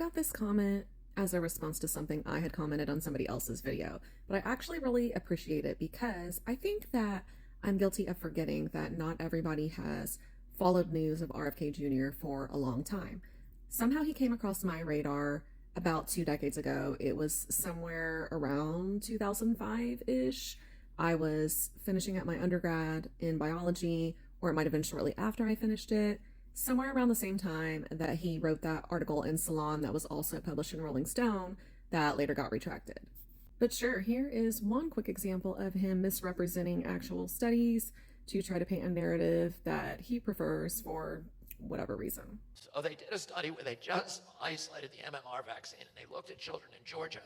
got this comment as a response to something I had commented on somebody else's video, but I actually really appreciate it because I think that I'm guilty of forgetting that not everybody has followed news of RFK Jr. for a long time. Somehow he came across my radar about 2 decades ago. It was somewhere around 2005-ish. I was finishing up my undergrad in biology, or it might have been shortly after I finished it, somewhere around the same time that he wrote that article in Salon that was also published in Rolling Stone that later got retracted. But sure, here is one quick example of him misrepresenting actual studies to try to paint a narrative that he prefers for whatever reason. So they did a study where they just isolated the MMR vaccine, and they looked at children in Georgia,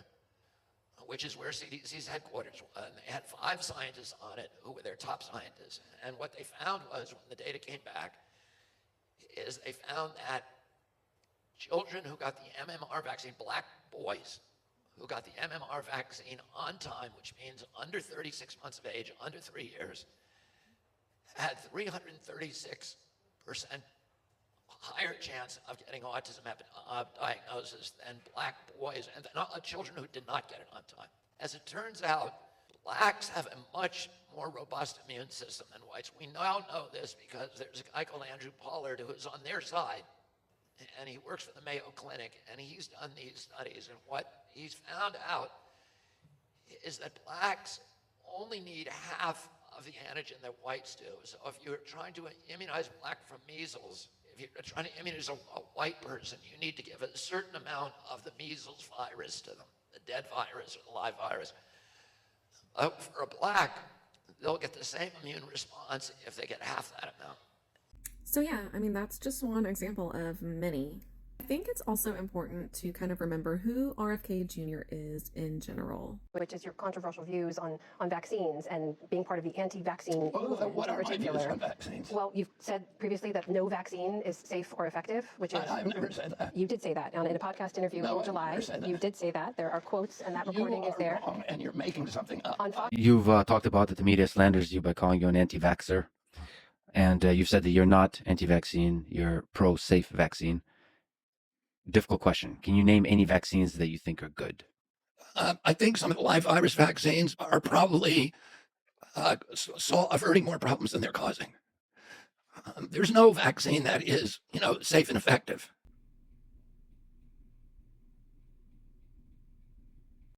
which is where CDC's headquarters was, and they had 5 scientists on it who were their top scientists. And what they found was, when the data came back, is they found that children who got the MMR vaccine, black boys who got the MMR vaccine on time, which means under 36 months of age, under 3 years, had 336% higher chance of getting autism diagnosis than black boys and children who did not get it on time. As it turns out, blacks have a much more robust immune system than whites. We now know this because there's a guy called Andrew Pollard who is on their side, and he works for the Mayo Clinic, and he's done these studies, and what he's found out is that blacks only need half of the antigen that whites do. So if you're trying to immunize black from measles, if you're trying to immunize a white person, you need to give a certain amount of the measles virus to them, the dead virus or the live virus. For a black, they'll get the same immune response if they get half that amount. So yeah, I mean, that's just one example of many. I think it's also important to kind of remember who RFK Jr. is in general. Which is your controversial views on vaccines and being part of the anti-vaccine movement What in are my views particular. on vaccines? Well, you've said previously that no vaccine is safe or effective, which is... I've never said that. You did say that in a podcast interview No, in I've July. never said that. You did say that. There are quotes, and that recording You is are there. wrong, and you're making something up. On Fox. You've talked about that the media slanders you by calling you an anti-vaxxer. And you've said that you're not anti-vaccine, you're pro-safe vaccine. Difficult question. Can you name any vaccines that you think are good? I think some of the live virus vaccines are probably averting more problems than they're causing. There's no vaccine that is, safe and effective.